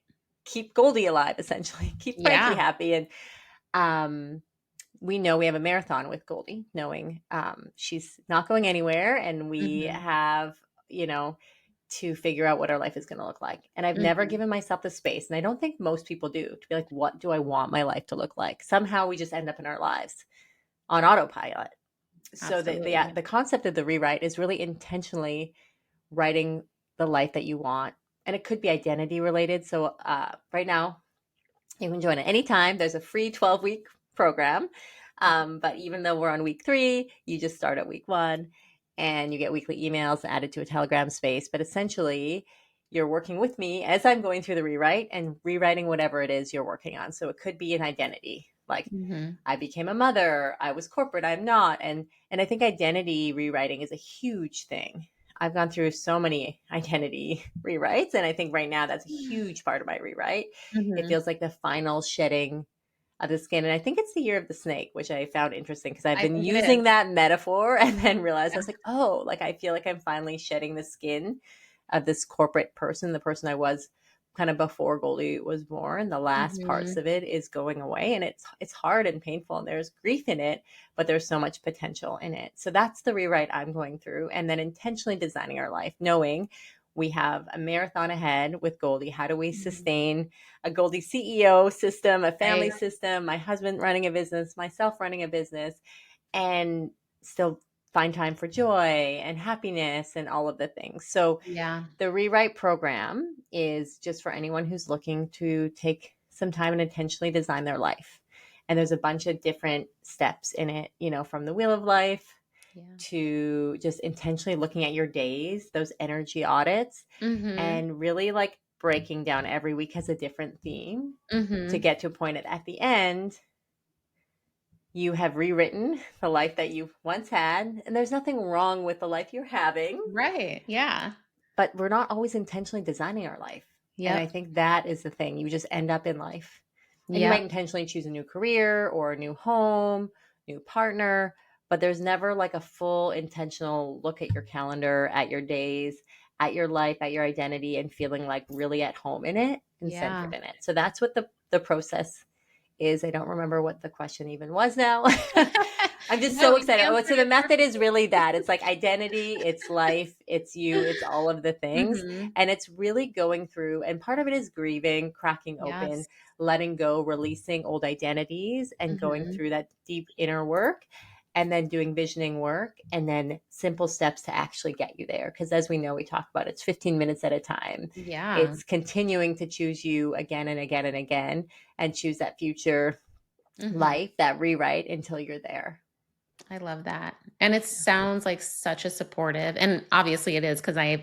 keep Goldie alive, essentially, keep Frankie Yeah. happy. And um, we know we have a marathon with Goldie, knowing she's not going anywhere, and we Mhm. have, to figure out what our life is going to look like. And I've never Mhm. given myself the space, and I don't think most people do, to be like, what do I want my life to look like? Somehow we just end up in our lives on autopilot. So Absolutely. the concept of the rewrite is really intentionally writing the life that you want, and it could be identity related. So right now, you can join at any time. There's a free 12-week program. But even though we're on week 3, you just start at week 1, and you get weekly emails added to a Telegram space. But essentially, you're working with me as I'm going through the rewrite and rewriting whatever it is you're working on. So it could be an identity, like Mhm. I became a mother, I was corporate, I'm not. And I think identity rewriting is a huge thing. I've gone through so many identity rewrites, and I think right now that's a huge part of my rewrite. It Mhm. feels like the final shedding of the skin. And I think it's the year of the snake, which I found interesting, because I've I been think it using is. that metaphor and then realized I Yeah. was like, oh, like I feel like I'm finally shedding the skin of this corporate person, the person I was kind of before Goldie was born. The last parts Mhm. of it is going away, and it's hard and painful, and there's grief in it, but there's so much potential in it. So that's the rewrite I'm going through, and then intentionally designing our life, knowing we have a marathon ahead with Goldie. How do we Mhm. sustain a Goldie CEO system, a family Right. system, my husband running a business, myself running a business, and still find time for joy and happiness and all of the things. So Yeah. the rewrite program is just for anyone who's looking to take some time and intentionally design their life. And there's a bunch of different steps in it, from the wheel of life Yeah. to just intentionally looking at your days, those energy audits, Mhm. and really like breaking down every week has a different theme to Mhm. get to a point at the end. You have rewritten the life that you once had, and there's nothing wrong with the life you're having, Right. Yeah. but we're not always intentionally designing our life. And I Yep. think that is the thing. You just end up in life. And you might Yep. intentionally choose a new career or a new home, new partner, but there's never like a full intentional look at your calendar, at your days, at your life, at your identity, and feeling like really at home in it and centered Yeah. in it. So that's what the process is. I don't remember what the question even was now. I'm just No, so you excited. Oh, answered so the it method is perfectly. really that. It's like identity, it's life, it's you, it's all of the things. Mhm. And it's really going through, and part of it is grieving, cracking open, Yes. letting go, releasing old identities, and going Mhm. through that deep inner work. And then doing visioning work, and then simple steps to actually get you there. Because as we know, we talk about it's 15 minutes at a time. Yeah. It's continuing to choose you again and again and again, and choose that future Mhm. life, that rewrite until you're there. I love that. And it sounds like such a supportive, and obviously it is because I've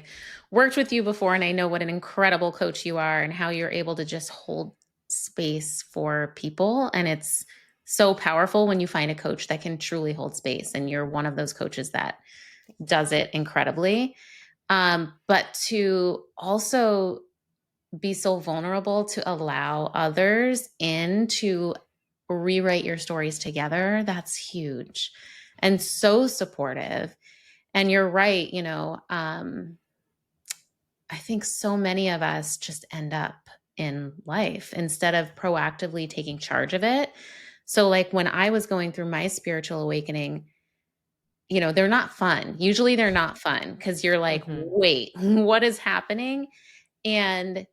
worked with you before and I know what an incredible coach you are and how you're able to just hold space for people. And it's so powerful when you find a coach that can truly hold space. And you're one of those coaches that does it incredibly. But to also be so vulnerable to allow others in to rewrite your stories together, that's huge and so supportive. And you're right, I think so many of us just end up in life instead of proactively taking charge of it. So, like when I was going through my spiritual awakening, they're not fun. Usually they're not fun because you're like, Hmm. wait, what is happening? And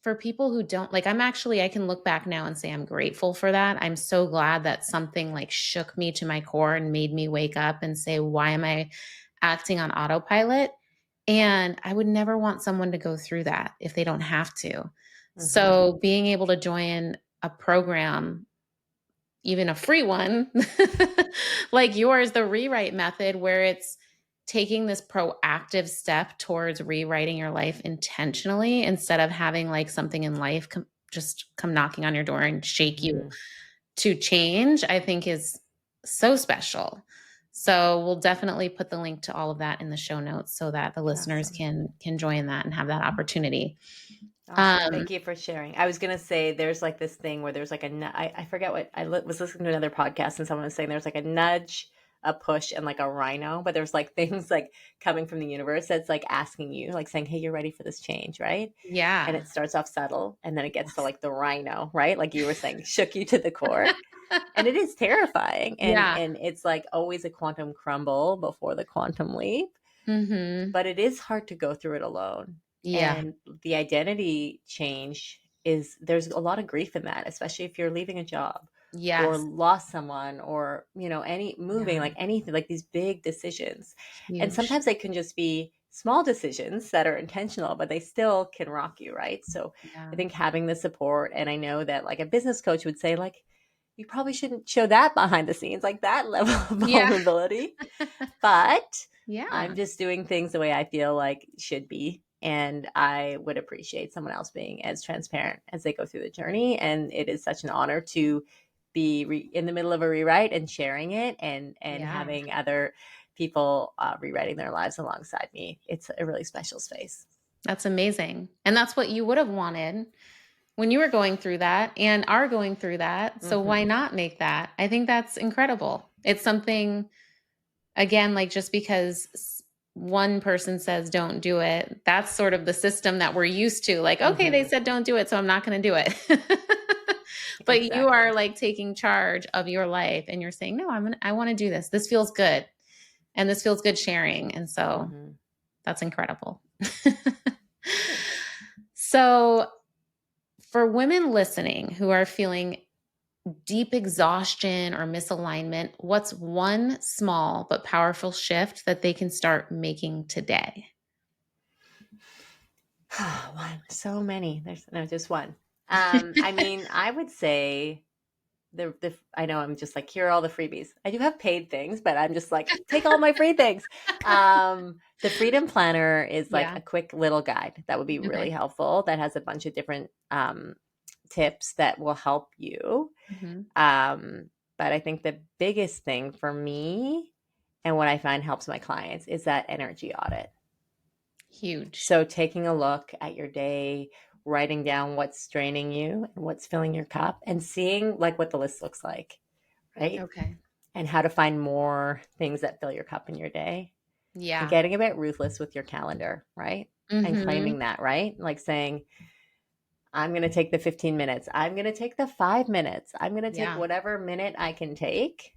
for people who don't like, I can look back now and say I'm grateful for that. I'm so glad that something like shook me to my core and made me wake up and say, why am I acting on autopilot? And I would never want someone to go through that if they don't have to. Hmm. So being able to join a program, even a free one, like yours, the rewrite method, where it's taking this proactive step towards rewriting your life intentionally instead of having like something in life just come knocking on your door and shake you Hmm. to change, I think is so special. So we'll definitely put the link to all of that in the show notes so that the listeners Awesome. can join that and have that opportunity. Awesome. Um, Thank you for sharing. I was going to say there's like this thing where there's like I forget what was listening to another podcast and someone was saying there's like a nudge, a push, and like a rhino, but there's like things like coming from the universe that's like asking you, like saying, hey, you're ready for this change, right? And yeah. it starts off subtle and then it gets to like the rhino, right? Like you were saying, shook you to the core. And it is terrifying. And Yeah. it's like always a quantum crumble before the quantum leap, Mhm. but it is hard to go through it alone. Yeah. And the identity change is there's a lot of grief in that, especially if you're leaving a job or Yes. lost someone or, any moving, Yeah. like anything, like these big decisions. And Huge. sometimes they can just be small decisions that are intentional, but they still can rock you, right? So I Yeah. think having the support, and I know that like a business coach would say, like, you probably shouldn't show that behind the scenes, like that level of Yeah. vulnerability. But Yeah. I'm just doing things the way I feel like should be. And I would appreciate someone else being as transparent as they go through the journey. And it is such an honor to be in the middle of a rewrite and sharing it and Yeah. having other people rewriting their lives alongside me. It's a really special space. That's amazing. And that's what you would have wanted when you were going through that and are going through that. So why Hmm. not make that? I think that's incredible. It's something, again, like just because one person says don't do it, that's sort of the system that we're used to. Like, okay, they Hmm. said don't do it, so I'm not going to do it. But you are Exactly. like taking charge of your life and you're saying, no, I want to do this. This feels good. And this feels good sharing. And so Hmm. that's incredible. Thanks. So, for women listening who are feeling deep exhaustion or misalignment, what's one small but powerful shift that they can start making today? One. So many. There's no just one. I mean, I would say the I know I'm just like, here are all the freebies. I do have paid things, but I'm just like, take all my free things. The Freedom Planner is like Yeah. a quick little guide that would be really Okay. helpful. That has a bunch of different tips that will help you. Mhm. Um, but I think the biggest thing for me and what I find helps my clients is that energy audit. Huge. So taking a look at your day, writing down what's draining you and what's filling your cup, and seeing like what the list looks like, right? Okay. And how to find more things that fill your cup in your day, and Yeah. getting a bit ruthless with your calendar, right? And Mhm. claiming that, right? Like saying, I'm going to take the 15 minutes. I'm going to take the 5 minutes. I'm going to take Yeah. whatever minute I can take.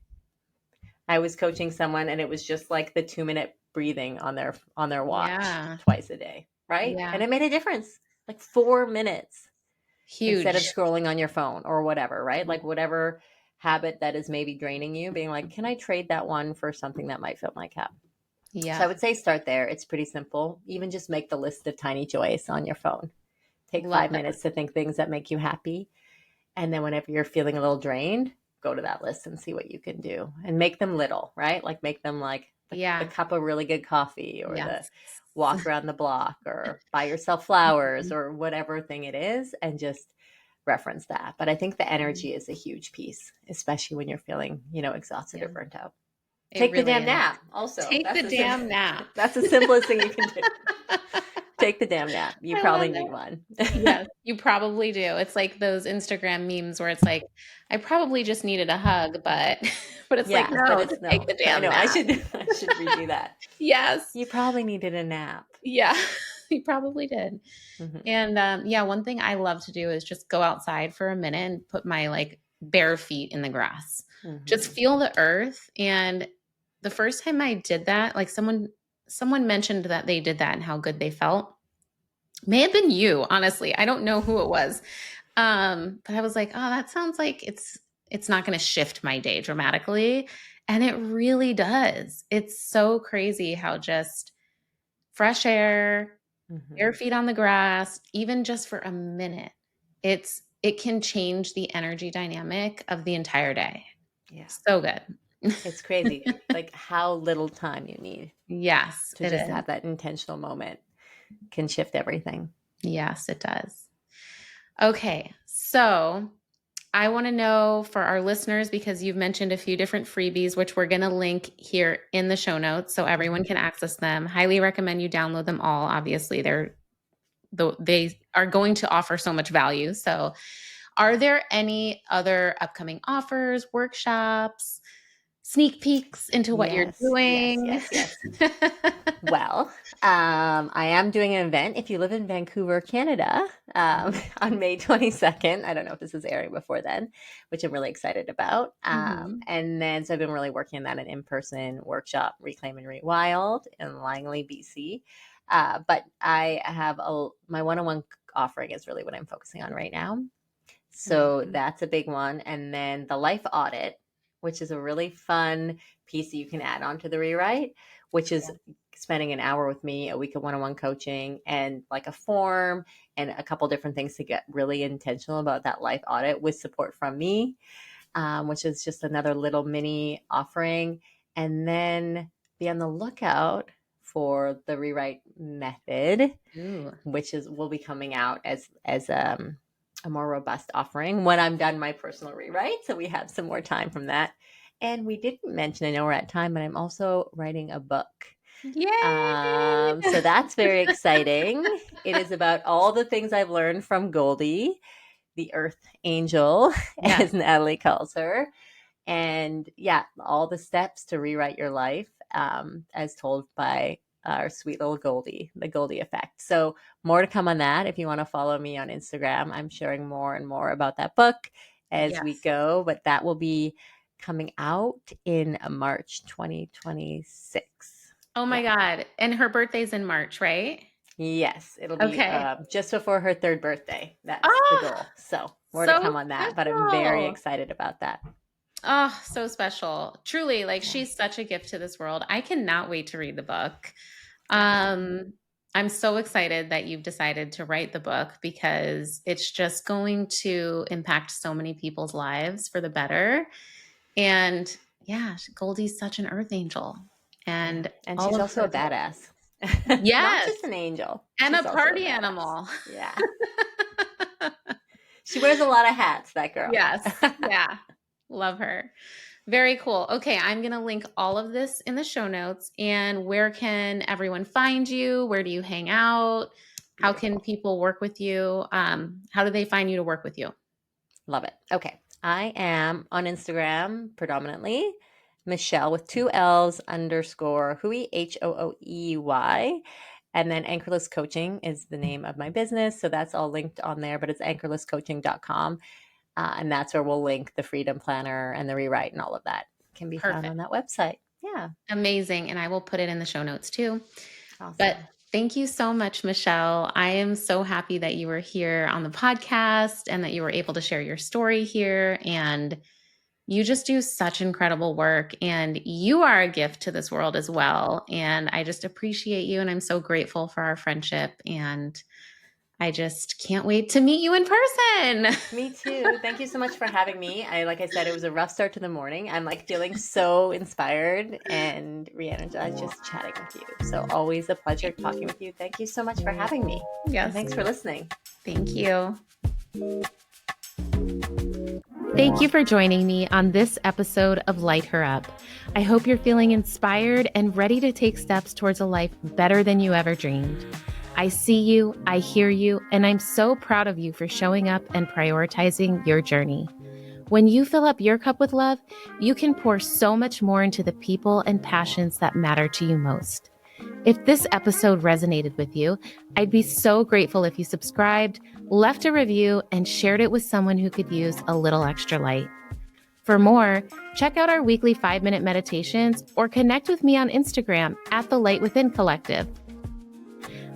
I was coaching someone and it was just like the 2 minute breathing on their watch Yeah. twice a day, right? Yeah. And it made a difference. Like 4 minutes instead of Huge. scrolling on your phone or whatever, right? Mhm. Like whatever habit that is maybe draining you, being like, can I trade that one for something that might fill my cup? So I Yeah. would say start there. It's pretty simple. Even just make the list of tiny joys on your phone. Take Love five that. minutes to think things that make you happy. And then whenever you're feeling a little drained, go to that list and see what you can do and make them little, right? Like make them like the Yeah. cup of really good coffee or the Yes. walk around the block or buy yourself flowers Mhm. or whatever thing it is and just reference that. But I think the Mhm. energy is a huge piece, especially when you're feeling, exhausted or Yeah. burnt out. It Take the really damn is. nap. Also, Take the damn nap. that's the simplest thing you can do. Take the damn nap. You I love probably need it. one. Yes, you probably do. It's like those Instagram memes where it's like, I probably just needed a hug, but but it's like, Yeah, but no, it's just take no. the I damn know. I nap. should I should redo that. Yes. You probably needed a nap. Yeah, you probably did. Hmm. And yeah, one thing I love to do is just go outside for a minute and put my like bare feet in the grass. Just Hmm. feel the earth. And the first time I did that, like someone mentioned that they did that and how good they felt. May have been you, honestly. I don't know who it was. But I was like, oh, that sounds like it's not going to shift my day dramatically. And it really does. It's so crazy how just fresh air, bare Hmm. feet on the grass, even just for a minute, it can change the energy dynamic of the entire day. Yeah. So good. It's crazy, like how little time you need Yes, to it just is. have that intentional moment can shift everything. Yes, it does. Okay, so I want to know for our listeners, because you've mentioned a few different freebies, which we're going to link here in the show notes so everyone Hmm. can access them. Highly recommend you download them all. Obviously, they are going to offer so much value. So, are there any other upcoming offers, workshops, sneak peeks into what you're Yes, yes, doing? yes, yes. Well, I am doing an event if you live in Vancouver, Canada, on May 22nd. I don't know if this is airing before then, which I'm really excited about. Mhm. And then, so I've been really working on that an in-person workshop, Reclaim and Rewild in Langley, BC. But I have my one-on-one offering is really what I'm focusing on right now. So Amazing. that's a big one. And then the life audit, which is a really fun piece that you can add on to the rewrite, which is spending an hour with me, a week of one-on-one coaching, and like a form and a couple different things to get really intentional about that life audit with support from me, which is just another little mini offering. And then be on the lookout for the rewrite method, Ooh. which is will be coming out as a more robust offering when I'm done my personal rewrite. So we have some more time from that. And we didn't mention, I know we're at time, but I'm also writing a book. Yay! So that's very exciting. It is about all the things I've learned from Goldie, the Earth Angel, Yes. as Natalie calls her. And yeah, all the steps to rewrite your life, as told by our sweet little Goldie, the Goldie effect. So more to come on that. If you want to follow me on Instagram, I'm sharing more and more about that book as we Yes. go, but that will be coming out in March 2026. Oh my Yeah. God. And her birthday's in March, right? Yes, it'll be Okay. just before her third birthday. That's the Oh, goal. So more to so come on that, but I'm very special. excited about that. Oh, so special. Truly, like Yeah, she's such a gift to this world. I cannot wait to read the book. yeah. Um, I'm so excited that you've decided to write the book because it's just going to impact so many people's lives for the better. And yeah, Goldie's such an earth angel. Yeah. And And all she's of also a her books. badass. Not Yes, just an angel. and a She's also a party badass. animal. Yeah. She wears a lot of hats, that girl. Yes. Yeah. Love her. Very cool. Okay, I'm going to link all of this in the show notes. And where can everyone find you? Where do you hang out? How can Beautiful. people work with you? How do they find you to work with you? Love it. Okay. I am on Instagram predominantly, Michelle with two L's underscore Hooey, Hooey. And then Anchorless Coaching is the name of my business. So that's all linked on there, but it's anchorlesscoaching.com. And that's where we'll link the Freedom Planner and the rewrite and all of that can be found Perfect. on that website. Yeah. Amazing. And I will put it in the show notes too. But Awesome. thank you so much, Michelle. I am so happy that you were here on the podcast and that you were able to share your story here. And you just do such incredible work. And you are a gift to this world as well. And I just appreciate you. And I'm so grateful for our friendship. And I just can't wait to meet you in person. Me too. Thank you so much for having me. Like I said, it was a rough start to the morning. I'm like feeling so inspired and re-energized just chatting with you. So always a pleasure talking with you. Thank you so much for having me. And Yes. thanks for listening. Thank you. Thank you for joining me on this episode of Light Her Up. I hope you're feeling inspired and ready to take steps towards a life better than you ever dreamed. I see you, I hear you, and I'm so proud of you for showing up and prioritizing your journey. When you fill up your cup with love, you can pour so much more into the people and passions that matter to you most. If this episode resonated with you, I'd be so grateful if you subscribed, left a review, and shared it with someone who could use a little extra light. For more, check out our weekly 5-minute meditations or connect with me on Instagram at The Light Within Collective.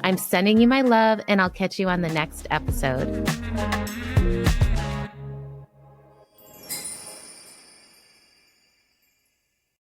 I'm sending you my love, and I'll catch you on the next episode.